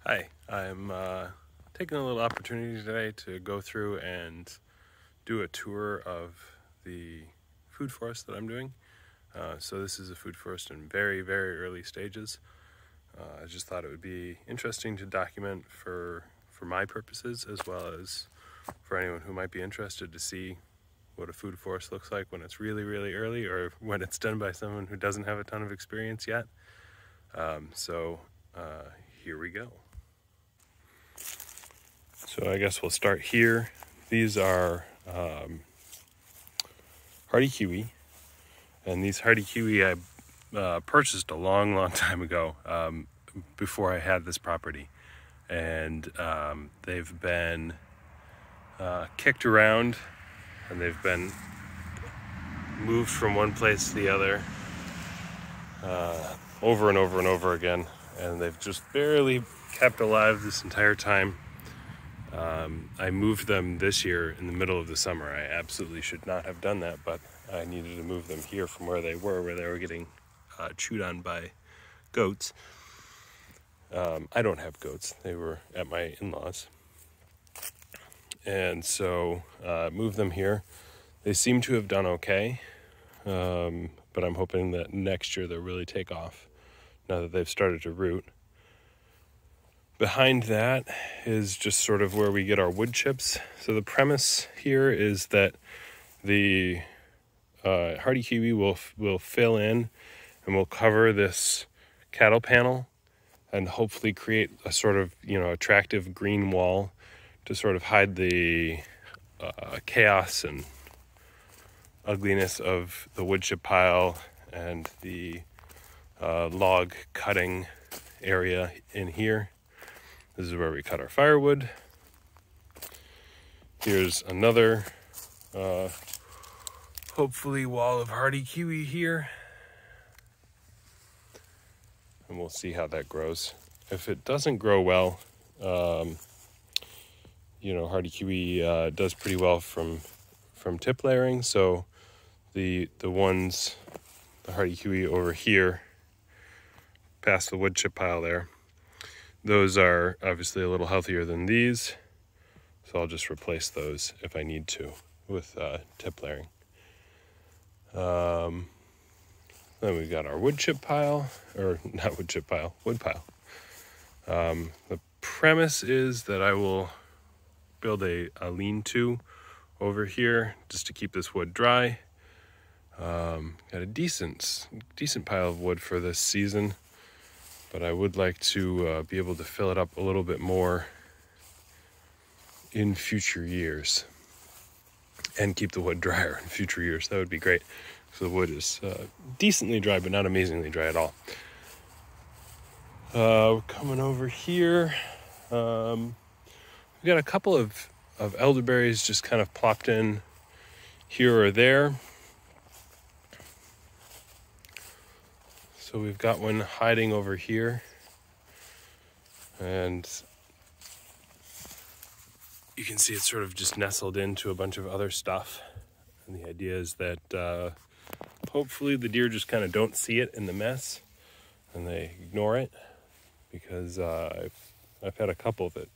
Hi, I'm taking a little opportunity today to go through and do a tour of the food forest that I'm doing. So this is a food forest in very, very early stages. I just thought it would be interesting to document for my purposes, as well as for anyone who might be interested to see what a food forest looks like when it's really, really early, or when it's done by someone who doesn't have a ton of experience yet. Here we go. So I guess we'll start here. These are hardy kiwi, and these hardy kiwi I purchased a long, long time ago, before I had this property, and they've been kicked around, and they've been moved from one place to the other over and over and over again, and they've just barely kept alive this entire time. I moved them this year in the middle of the summer. I absolutely should not have done that, but I needed to move them here from where they were getting chewed on by goats. I don't have goats. They were at my in-laws. And so moved them here. They seem to have done okay, but I'm hoping that next year they'll really take off now that they've started to root. Behind that is just sort of where we get our wood chips. So the premise here is that the hardy kiwi will fill in and will cover this cattle panel and hopefully create a sort of, attractive green wall to sort of hide the chaos and ugliness of the wood chip pile and the log cutting area in here. This is where we cut our firewood. Here's another, hopefully, wall of hardy kiwi here. And we'll see how that grows. If it doesn't grow well, hardy kiwi does pretty well from tip layering. So the hardy kiwi over here, past the wood chip pile there, those are obviously a little healthier than these, so I'll just replace those if I need to with tip layering. Then we've got our wood pile. The premise is that I will build a lean-to over here just to keep this wood dry. Got a decent pile of wood for this season, but I would like to be able to fill it up a little bit more in future years and keep the wood drier in future years. That would be great. So the wood is decently dry, but not amazingly dry at all. Coming over here, we got a couple of elderberries just kind of plopped in here or there. So we've got one hiding over here, and you can see it's sort of just nestled into a bunch of other stuff. And the idea is that hopefully the deer just kind of don't see it in the mess and they ignore it, because I've had a couple that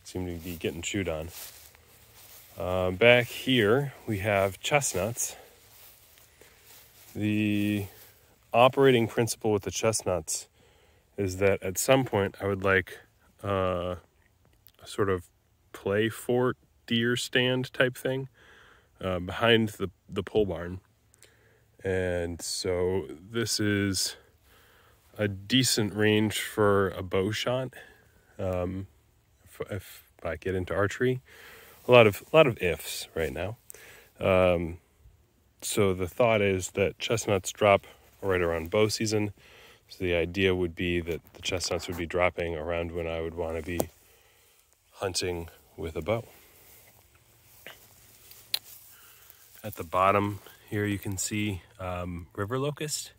seem to be getting chewed on. Back here we have chestnuts. The operating principle with the chestnuts is that at some point I would like a sort of play fort deer stand type thing behind the pole barn. And so this is a decent range for a bow shot. If I get into archery, a lot of ifs right now. So the thought is that chestnuts drop right around bow season. So the idea would be that the chestnuts would be dropping around when I would want to be hunting with a bow. At the bottom here you can see river locust,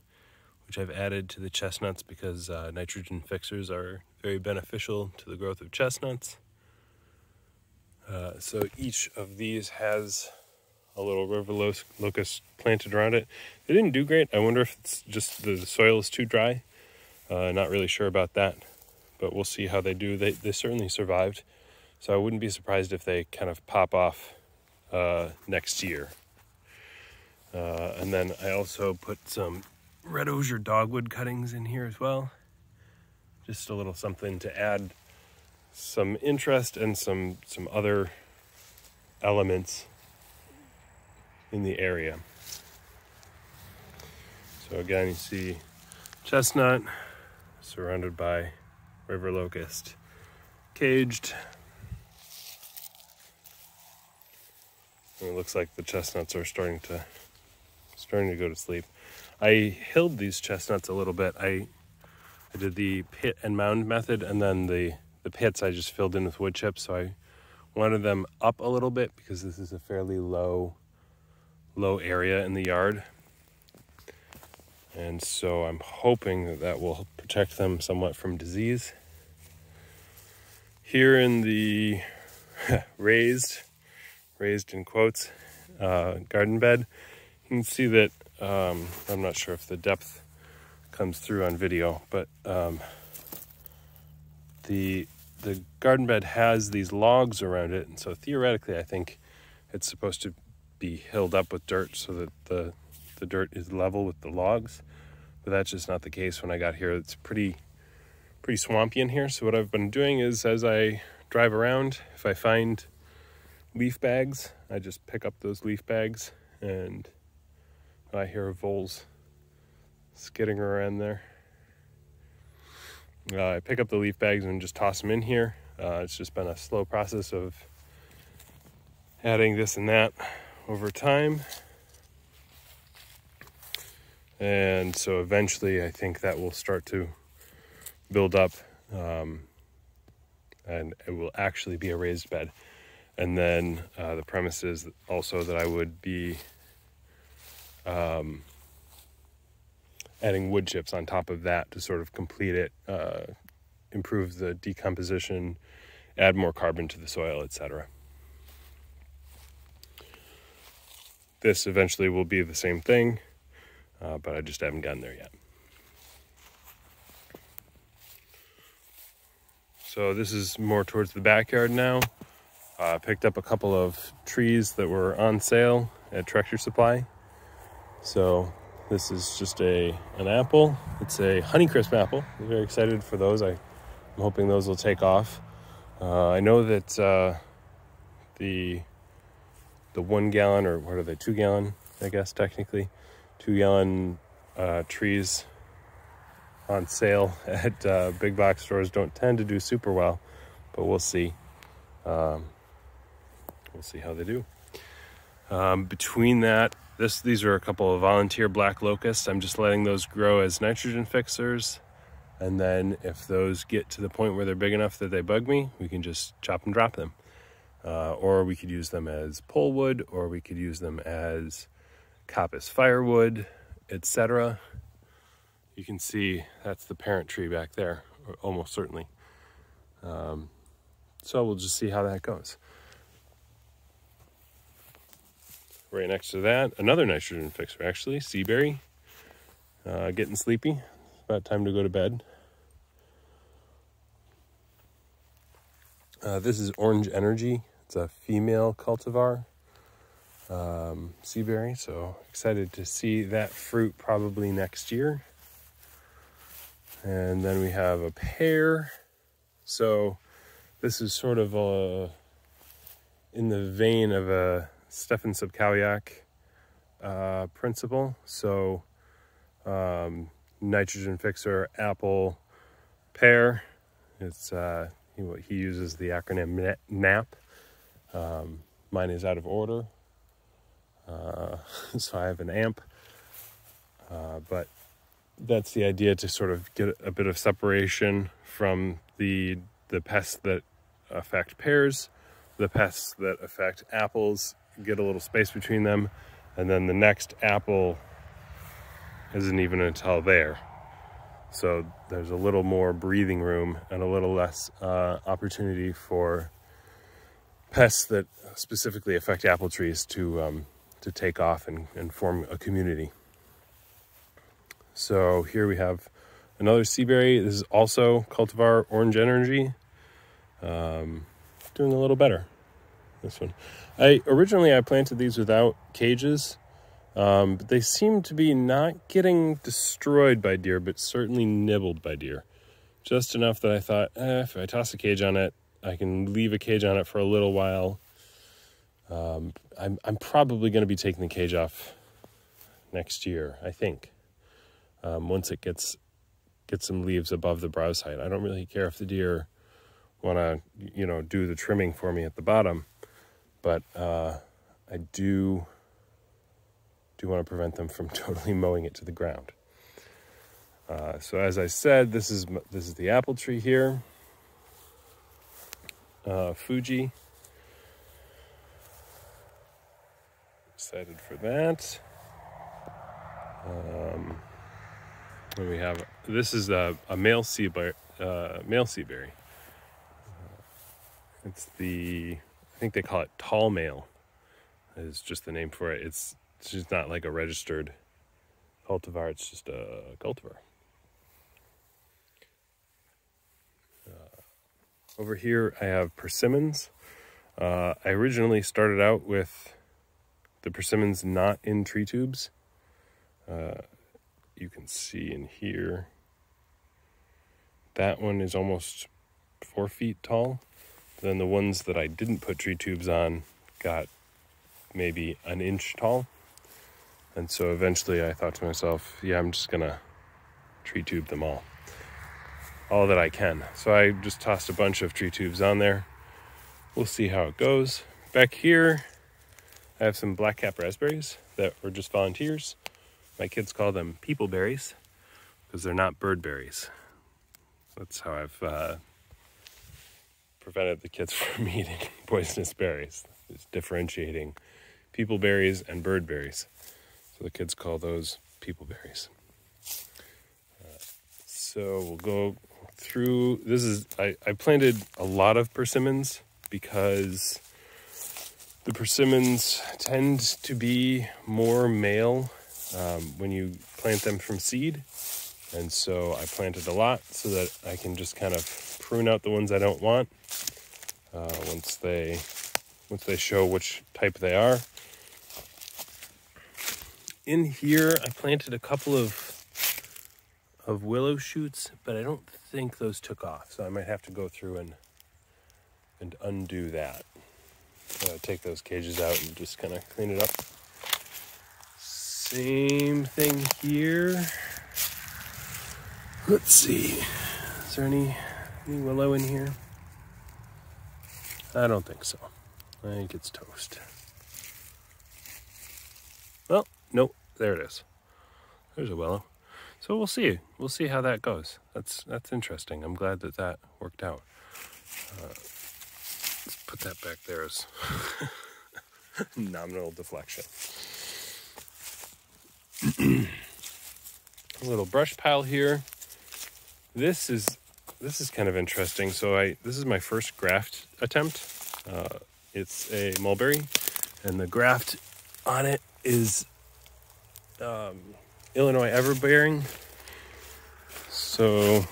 which I've added to the chestnuts because nitrogen fixers are very beneficial to the growth of chestnuts. So each of these has a little river locust planted around it. They didn't do great. I wonder if it's just the soil is too dry. Not really sure about that. but we'll see how they do. They certainly survived, so I wouldn't be surprised if they kind of pop off next year. And then I also put some red osier dogwood cuttings in here as well. Just a little something to add some interest and some other elements in the area. So again, you see chestnut surrounded by river locust, caged. And it looks like the chestnuts are starting to go to sleep. I hilled these chestnuts a little bit. I did the pit and mound method, and then the pits I just filled in with wood chips. So I wanted them up a little bit because this is a fairly low area in the yard. And so I'm hoping that will protect them somewhat from disease. Here in the raised in quotes, garden bed, you can see that, I'm not sure if the depth comes through on video, but the garden bed has these logs around it, and so theoretically I think it's supposed to be hilled up with dirt so that the dirt is level with the logs, but that's just not the case. When I got here, it's pretty swampy in here. So what I've been doing is, as I drive around, if I find leaf bags, I just pick up those leaf bags, and I hear voles skidding around there. I pick up the leaf bags and just toss them in here. It's just been a slow process of adding this and that over time. And so eventually I think that will start to build up, and it will actually be a raised bed. And then the premise is also that I would be adding wood chips on top of that to sort of complete it, improve the decomposition, add more carbon to the soil, etc. This eventually will be the same thing, but I just haven't gotten there yet. So this is more towards the backyard now. I picked up a couple of trees that were on sale at Tractor Supply. So this is just an apple. It's a Honeycrisp apple. I'm very excited for those. I'm hoping those will take off. I know that the 1 gallon, or what are they, 2 gallon, I guess technically, 2 gallon trees on sale at big box stores don't tend to do super well, but we'll see. We'll see how they do. Between that, these are a couple of volunteer black locusts. I'm just letting those grow as nitrogen fixers, and then if those get to the point where they're big enough that they bug me, we can just chop and drop them. Or we could use them as pole wood, or we could use them as coppice firewood, etc. You can see that's the parent tree back there, almost certainly. So we'll just see how that goes. Right next to that, another nitrogen fixer, actually, seaberry. Getting sleepy. It's about time to go to bed. This is Orange Energy. It's a female cultivar, seaberry. So excited to see that fruit probably next year. And then we have a pear. So this is sort of in the vein of a Stefan Subkowiak principle. So nitrogen fixer, apple, pear. It's he uses the acronym NAP. Mine is out of order, so I have an AMP, but that's the idea, to sort of get a bit of separation from the pests that affect pears, the pests that affect apples, get a little space between them, and then the next apple isn't even until there. So there's a little more breathing room and a little less opportunity for pests that specifically affect apple trees to take off and form a community. So here we have Another seaberry. This is also cultivar Orange Energy. Doing a little better, this one. Originally I planted these without cages, but they seem to be not getting destroyed by deer, but certainly nibbled by deer. Just enough that I thought, if I toss a cage on it, I can leave a cage on it for a little while. I'm probably going to be taking the cage off next year, I think, once it gets some leaves above the browse height. I don't really care if the deer want to, do the trimming for me at the bottom, but I do want to prevent them from totally mowing it to the ground. So as I said, this is the apple tree here, Fuji. Excited for that. And we have, this is a male seaberry. It's I think they call it tall male, is just the name for it. It's just not like a registered cultivar, it's just a cultivar. Over here I have persimmons. I originally started out with the persimmons not in tree tubes. You can see in here, that one is almost 4 feet tall. Then the ones that I didn't put tree tubes on got maybe an inch tall. And so eventually I thought to myself, yeah, I'm just gonna tree tube them all that I can. So I just tossed a bunch of tree tubes on there. We'll see how it goes. Back here, I have some black-cap raspberries that were just volunteers. My kids call them people berries because they're not bird berries. That's how I've prevented the kids from eating poisonous berries, is differentiating people berries and bird berries. So the kids call those people berries. So we'll go through, I planted a lot of persimmons because the persimmons tend to be more male when you plant them from seed. And so I planted a lot so that I can just kind of prune out the ones I don't want once they show which type they are. In here, I planted a couple of willow shoots, but I don't think those took off. So I might have to go through and undo that. Take those cages out and just kind of clean it up. Same thing here. Let's see. Is there any willow in here? I don't think so. I think it's toast. Well, nope, there it is. There's a willow. So we'll see. We'll see how that goes. That's interesting. I'm glad that worked out. Let's put that back there as nominal deflection. A little brush pile here. This is kind of interesting. So this is my first graft attempt. It's a mulberry, and the graft on it is Illinois everbearing. So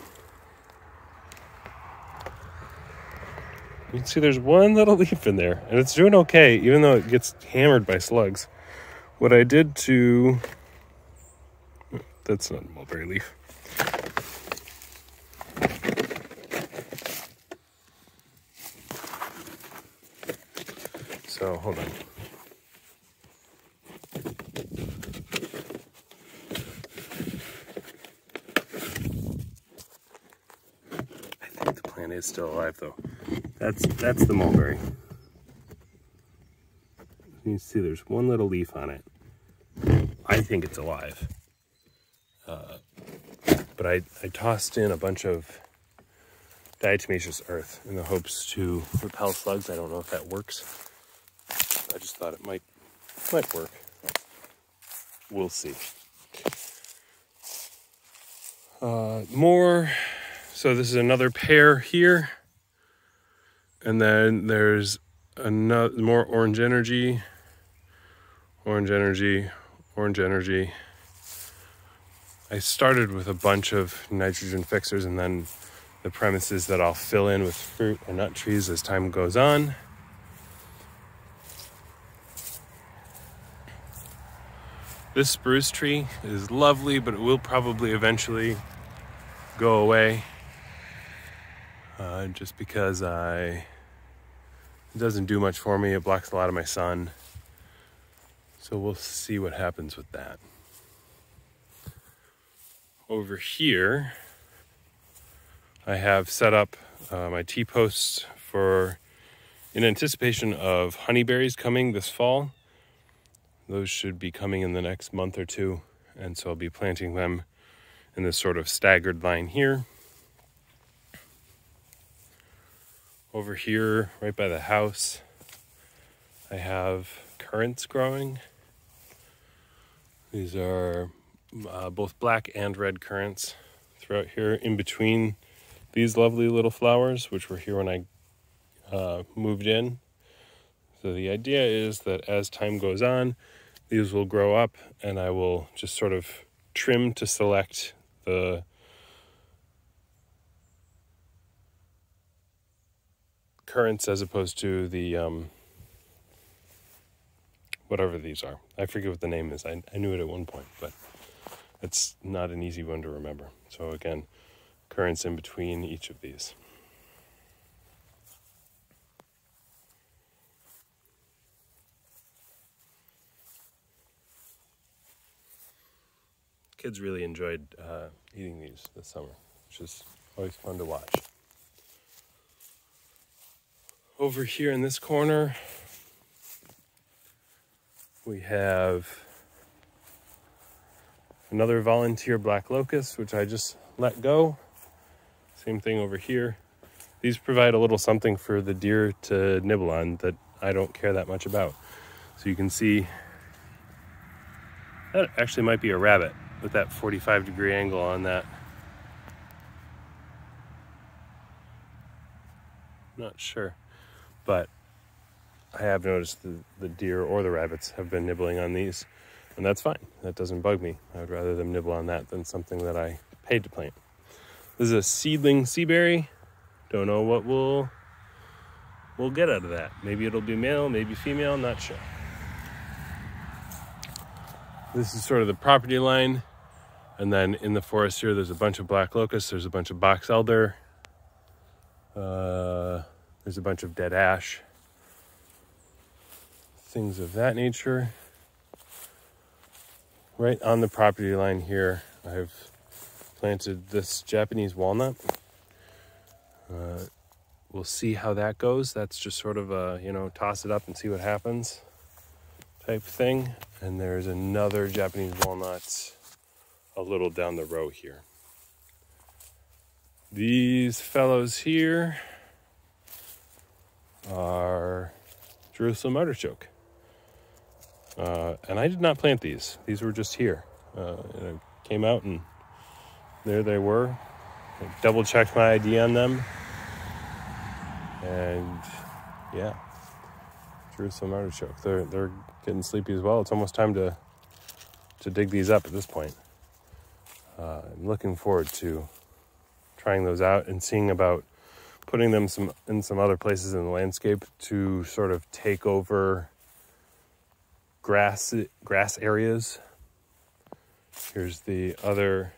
you can see there's one little leaf in there, and it's doing okay, even though it gets hammered by slugs. What I did to... That's not a mulberry leaf. So, hold on. I think the plant is still alive, though. That's the mulberry. You can see there's one little leaf on it. I think it's alive. But I tossed in a bunch of diatomaceous earth in the hopes to repel slugs. I don't know if that works. I just thought it might work. We'll see. More. So this is another pear here. And then there's another more orange energy. Orange energy. Orange energy. I started with a bunch of nitrogen fixers, and then the premise is that I'll fill in with fruit and nut trees as time goes on. This spruce tree is lovely, but it will probably eventually go away. Just because it doesn't do much for me. It blocks a lot of my sun. So we'll see what happens with that. Over here, I have set up my T-posts in anticipation of honeyberries coming this fall. Those should be coming in the next month or two, and so I'll be planting them in this sort of staggered line here. Over here, right by the house, I have currants growing. These are both black and red currants throughout here, in between these lovely little flowers, which were here when I moved in. So the idea is that as time goes on, these will grow up, and I will just sort of trim to select the currants as opposed to the whatever these are. I forget what the name is. I knew it at one point, but it's not an easy one to remember. So again, currants in between each of these. Kids really enjoyed eating these this summer, which is always fun to watch. Over here in this corner, we have another volunteer black locust, which I just let go. Same thing over here. These provide a little something for the deer to nibble on that I don't care that much about. So you can see that actually might be a rabbit with that 45-degree angle on that. Not sure, but I have noticed the deer or the rabbits have been nibbling on these, and that's fine. That doesn't bug me. I would rather them nibble on that than something that I paid to plant. This is a seedling seaberry. Don't know what we'll get out of that. Maybe it'll be male, maybe female, I'm not sure. This is sort of the property line. And then in the forest here, there's a bunch of black locusts. There's a bunch of box elder. There's a bunch of dead ash. Things of that nature. Right on the property line here, I've planted this Japanese walnut. We'll see how that goes. That's just sort of a, toss it up and see what happens type thing. And there's another Japanese walnut a little down the row here. These fellows here are Jerusalem artichoke. And I did not plant these. These were just here. And I came out and there they were. I double checked my ID on them. And yeah, Jerusalem artichoke. They're getting sleepy as well. It's almost time to dig these up at this point. I'm looking forward to trying those out and seeing about putting them in some other places in the landscape to sort of take over grass areas. Here's the other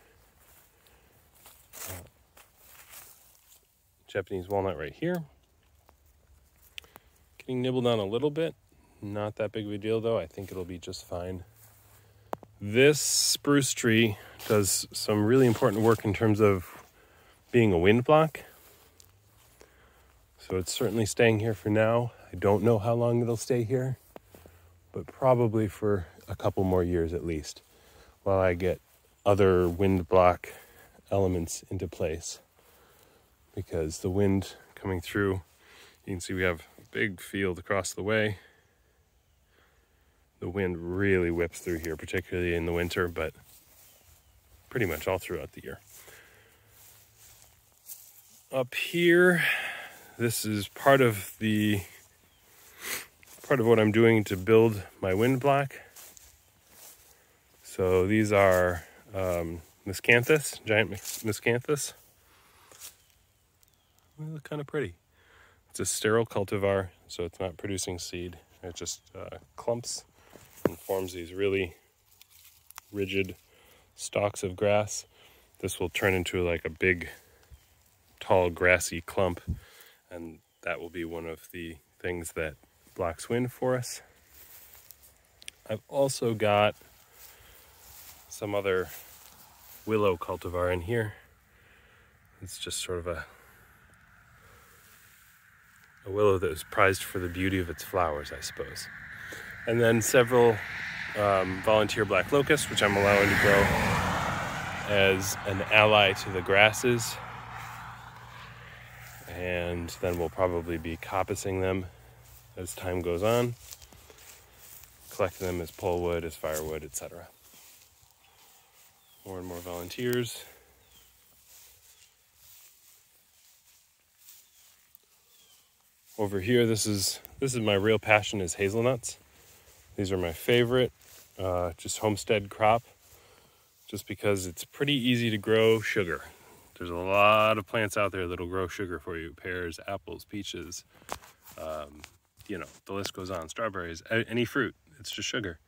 Japanese walnut right here. Getting nibbled on a little bit. Not that big of a deal though. I think it'll be just fine. This spruce tree does some really important work in terms of being a wind block. So it's certainly staying here for now. I don't know how long it'll stay here, but probably for a couple more years at least, while I get other wind block elements into place. Because the wind coming through, you can see we have a big field across the way. The wind really whips through here, particularly in the winter, but pretty much all throughout the year. Up here, this is part of what I'm doing to build my wind block. So these are miscanthus, giant miscanthus. They look kind of pretty. It's a sterile cultivar, so it's not producing seed. It just clumps and forms these really rigid stalks of grass. This will turn into like a big, tall, grassy clump, and that will be one of the things that blocks wind for us. I've also got some other willow cultivar in here. It's just sort of a willow that was prized for the beauty of its flowers, I suppose. And then several volunteer black locusts, which I'm allowing to grow as an ally to the grasses. And then we'll probably be coppicing them as time goes on, collecting them as pole wood, as firewood, etc. More and more volunteers. Over here, this is my real passion, is hazelnuts. These are my favorite, just homestead crop, just because it's pretty easy to grow sugar. There's a lot of plants out there that'll grow sugar for you. Pears, apples, peaches, you know, the list goes on. Strawberries, any fruit, it's just sugar.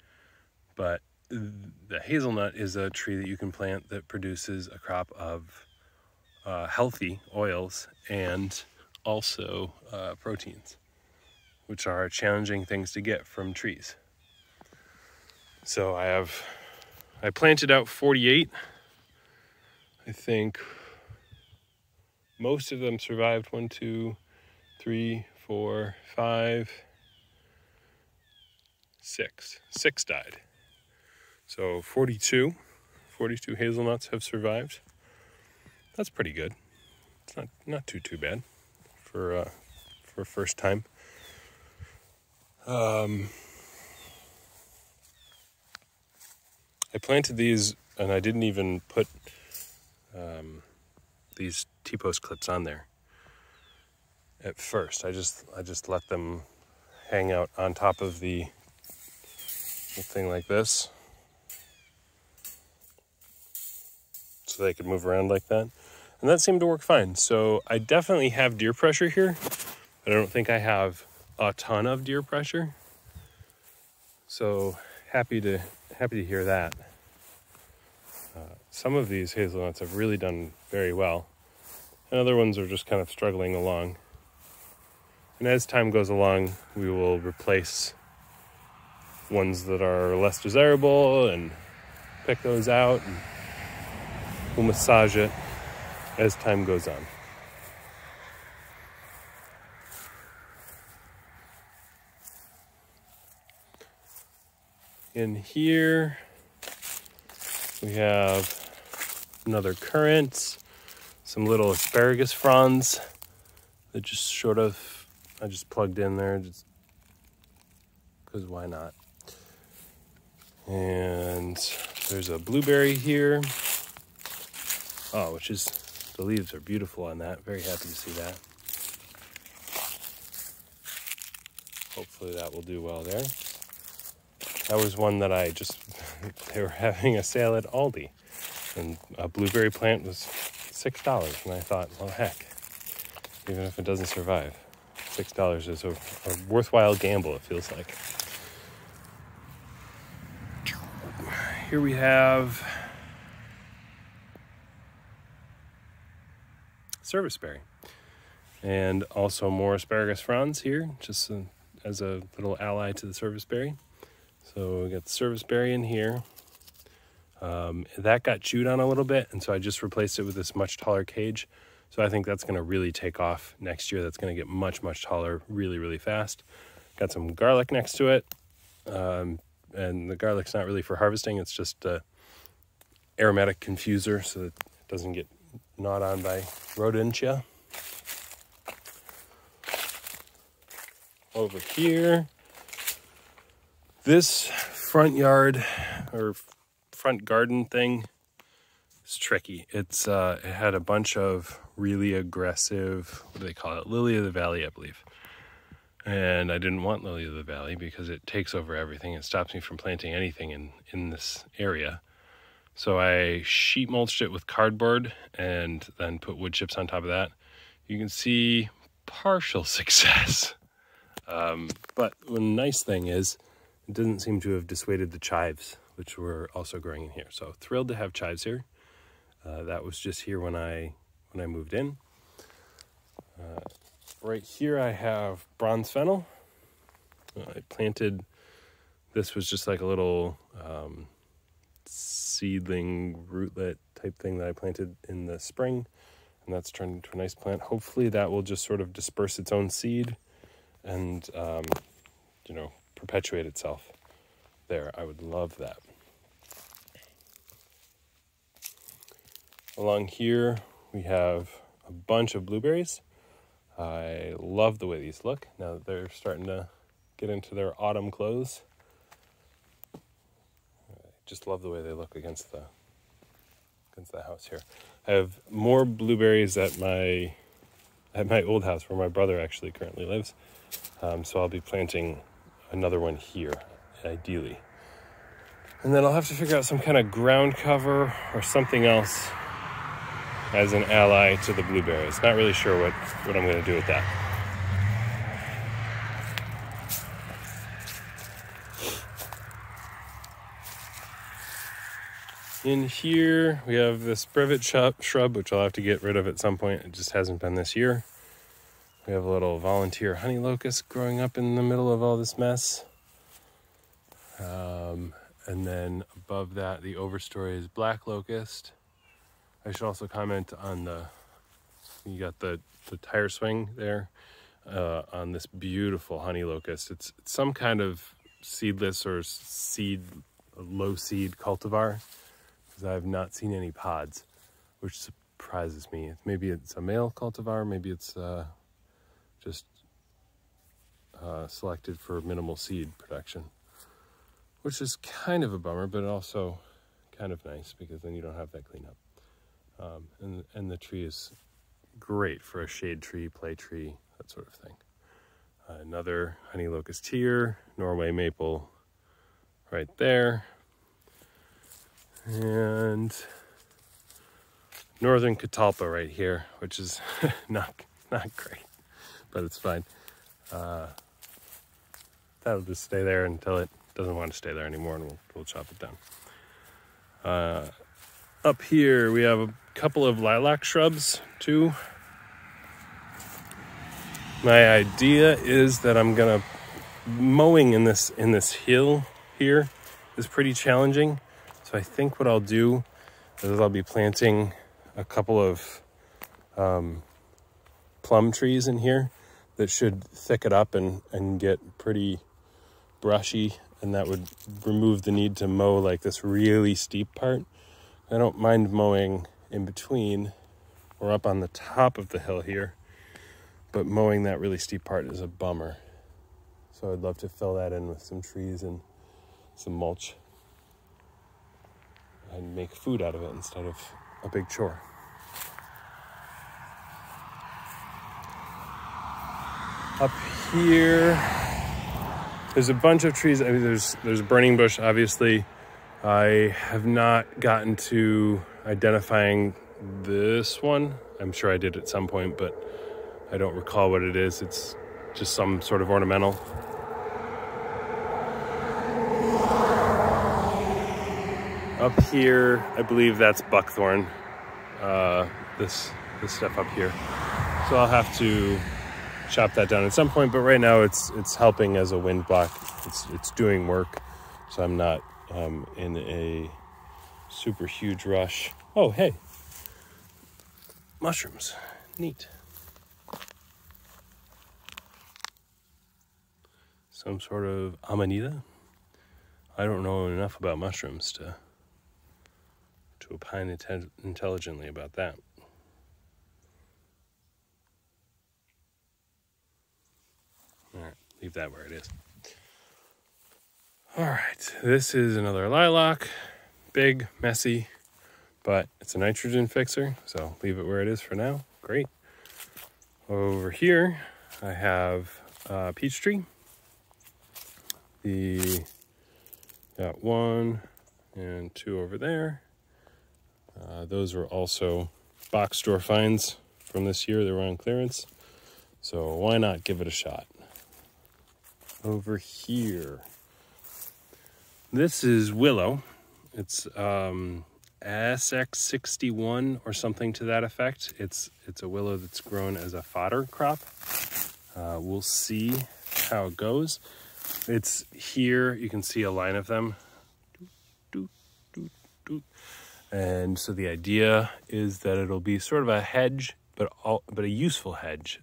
But the hazelnut is a tree that you can plant that produces a crop of healthy oils and also proteins, which are challenging things to get from trees. So I planted out 48. I think most of them survived. 1, 2, 3, 4, 5, 6. 6 died. So 42 hazelnuts have survived. That's pretty good. It's not too bad for first time. I planted these and I didn't even put these T-post clips on there at first. I just let them hang out on top of the thing like this, so they could move around like that. And that seemed to work fine. So I definitely have deer pressure here, but I don't think I have a ton of deer pressure. So happy to hear that. Some of these hazelnuts have really done very well, and other ones are just kind of struggling along. And as time goes along, we will replace ones that are less desirable and pick those out, and we'll massage it as time goes on. In here, we have another currants, some little asparagus fronds that just sort of, I just plugged in there just because why not? And there's a blueberry here. Oh, the leaves are beautiful on that. Very happy to see that. Hopefully that will do well there. That was one that they were having a sale at Aldi, and a blueberry plant was $6. And I thought, well, heck, even if it doesn't survive, $6 is a worthwhile gamble, it feels like. Here we have serviceberry, and also more asparagus fronds here, just as a little ally to the serviceberry. So we got the serviceberry in here. That got chewed on a little bit, and so I just replaced it with this much taller cage. So I think that's going to really take off next year. That's going to get much, much taller really, really fast. Got some garlic next to it. And the garlic's not really for harvesting. It's just a aromatic confuser so that it doesn't get gnawed on by rodentia. Over here, this front yard or front garden thing is tricky. It had a bunch of really aggressive, what do they call it? Lily of the Valley, I believe. And I didn't want lily of the valley because it takes over everything. It stops me from planting anything in this area. So I sheet mulched it with cardboard and then put wood chips on top of that. You can see partial success. But the nice thing is it doesn't seem to have dissuaded the chives, which were also growing in here. So thrilled to have chives here. That was just here when I moved in. Right here I have bronze fennel. I planted, this was just like a little seedling rootlet type thing that I planted in the spring, and that's turned into a nice plant. Hopefully that will just sort of disperse its own seed and you know, perpetuate itself there. I would love that. Along here we have a bunch of blueberries. I love the way these look now that they're starting to get into their autumn clothes. I just love the way they look against the house here. I have more blueberries at my old house where my brother actually currently lives. So I'll be planting another one here, ideally. And then I'll have to figure out some kind of ground cover or something else as an ally to the blueberries. Not really sure what I'm going to do with that. In here, we have this privet shrub, which I'll have to get rid of at some point. It just hasn't been this year. We have a little volunteer honey locust growing up in the middle of all this mess. And then above that, the overstory is black locust. I should also comment on you got the tire swing there on this beautiful honey locust. It's some kind of seedless or low seed cultivar, because I have not seen any pods, which surprises me. Maybe it's a male cultivar, maybe it's just selected for minimal seed production, which is kind of a bummer, but also kind of nice because then you don't have that cleanup. And the tree is great for a shade tree, play tree, that sort of thing. Another honey locust here, Norway maple right there, and northern catalpa right here, which is not great, but it's fine. That'll just stay there until it doesn't want to stay there anymore, and we'll chop it down. Up here we have a couple of lilac shrubs too. My idea is that I'm gonna mowing in this hill here is pretty challenging. So I think what I'll do is I'll be planting a couple of plum trees in here that should thicken up and get pretty brushy, and that would remove the need to mow like this really steep part. I don't mind mowing in between or up on the top of the hill here, but mowing that really steep part is a bummer. So I'd love to fill that in with some trees and some mulch and make food out of it instead of a big chore. Up here, there's a bunch of trees. I mean, there's a burning bush, obviously. I have not gotten to identifying this one. I'm sure I did at some point, but I don't recall what it is. It's just some sort of ornamental. Up here, I believe that's buckthorn, this stuff up here. So I'll have to chop that down at some point, but right now it's helping as a wind block. It's doing work, so I'm not in a super huge rush. Oh, hey, mushrooms, neat. Some sort of amanita. I don't know enough about mushrooms to opine intelligently about that. All right, leave that where it is. All right, this is another lilac. Big, messy, but it's a nitrogen fixer, so leave it where it is for now. Great. Over here, I have a peach tree. Got 1 and 2 over there. Those were also box store finds from this year. They were on clearance. So why not give it a shot? Over here. This is willow. It's SX61 or something to that effect. It's a willow that's grown as a fodder crop. We'll see how it goes. It's here. You can see a line of them. And so the idea is that it'll be sort of a hedge, but a useful hedge.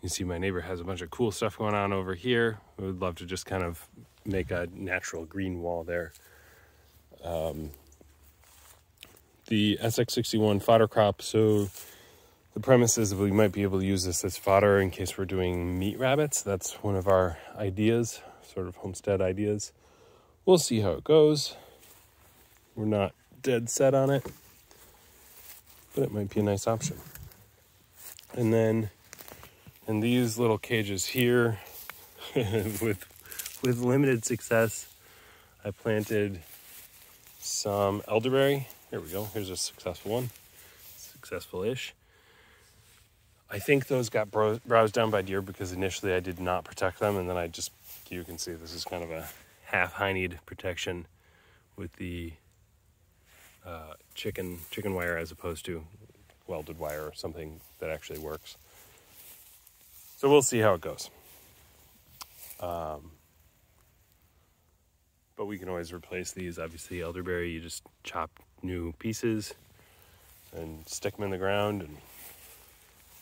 You see my neighbor has a bunch of cool stuff going on over here. We would love to just kind of make a natural green wall there. The SX61 fodder crop, so the premise is that we might be able to use this as fodder in case we're doing meat rabbits. That's one of our ideas, sort of homestead ideas. We'll see how it goes. We're not dead set on it, but it might be a nice option. And then in these little cages here, with limited success, I planted some elderberry. Here we go. Here's a successful one. Successful-ish. I think those got browsed down by deer because initially I did not protect them, and then you can see this is kind of a half-hineyed protection with the chicken wire as opposed to welded wire or something that actually works. So we'll see how it goes. But we can always replace these. Obviously, elderberry, you just chop new pieces and stick them in the ground and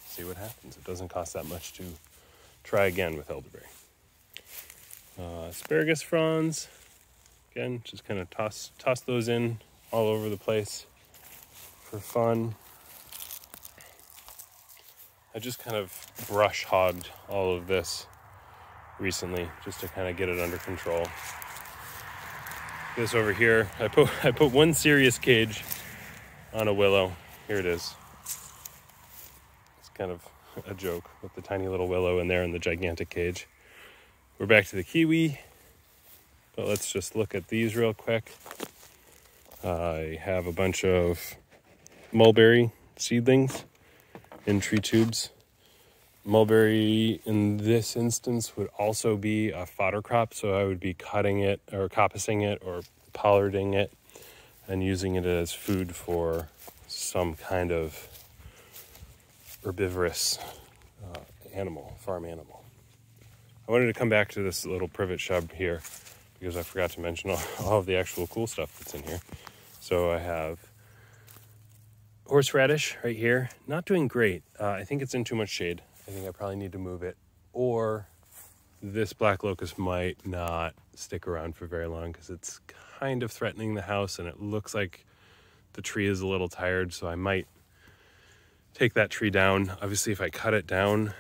see what happens. It doesn't cost that much to try again with elderberry. Asparagus fronds, again, just kind of toss those in all over the place for fun. I just kind of brush hogged all of this recently just to kind of get it under control. This over here, I put one serious cage on a willow. Here it is. It's kind of a joke with the tiny little willow in there and the gigantic cage. We're back to the kiwi, but let's just look at these real quick. I have a bunch of mulberry seedlings in tree tubes. Mulberry in this instance would also be a fodder crop, so I would be cutting it or coppicing it or pollarding it and using it as food for some kind of herbivorous farm animal. I wanted to come back to this little privet shrub here because I forgot to mention all of the actual cool stuff that's in here. So I have horseradish right here, not doing great. I think it's in too much shade. I think I probably need to move it, or this black locust might not stick around for very long because it's kind of threatening the house and it looks like the tree is a little tired, so I might take that tree down. Obviously, if I cut it down,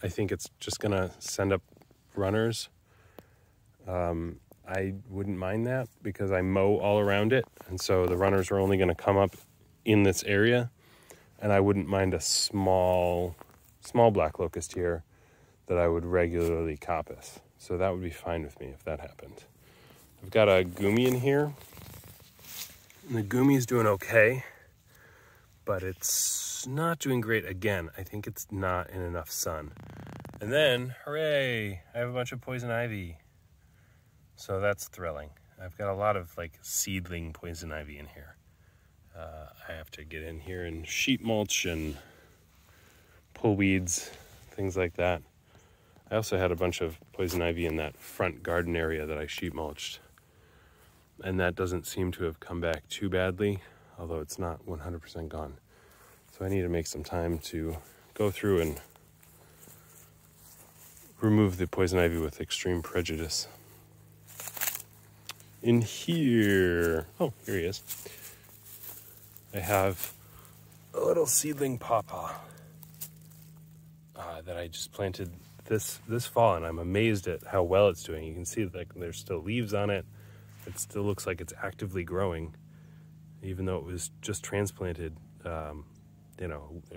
I think it's just gonna send up runners. I wouldn't mind that because I mow all around it, and so the runners are only gonna come up in this area, and I wouldn't mind a small black locust here that I would regularly coppice. So that would be fine with me if that happened. I've got a gumi in here, and the gumi is doing okay, but it's not doing great again. I think it's not in enough sun. And then, hooray, I have a bunch of poison ivy. So that's thrilling. I've got a lot of like seedling poison ivy in here. I have to get in here and sheet mulch and pull weeds, things like that. I also had a bunch of poison ivy in that front garden area that I sheet mulched. And that doesn't seem to have come back too badly, although it's not 100% gone. So I need to make some time to go through and remove the poison ivy with extreme prejudice. In here, oh, here he is. I have a little seedling pawpaw that I just planted this fall, and I'm amazed at how well it's doing. You can see like there's still leaves on it. It still looks like it's actively growing, even though it was just transplanted, a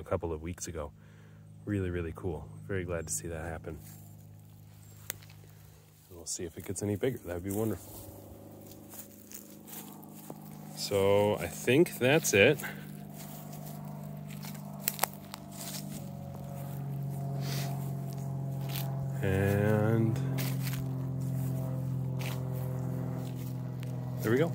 couple of weeks ago. Really, really cool. Very glad to see that happen. And we'll see if it gets any bigger. That would be wonderful. So I think that's it. And there we go.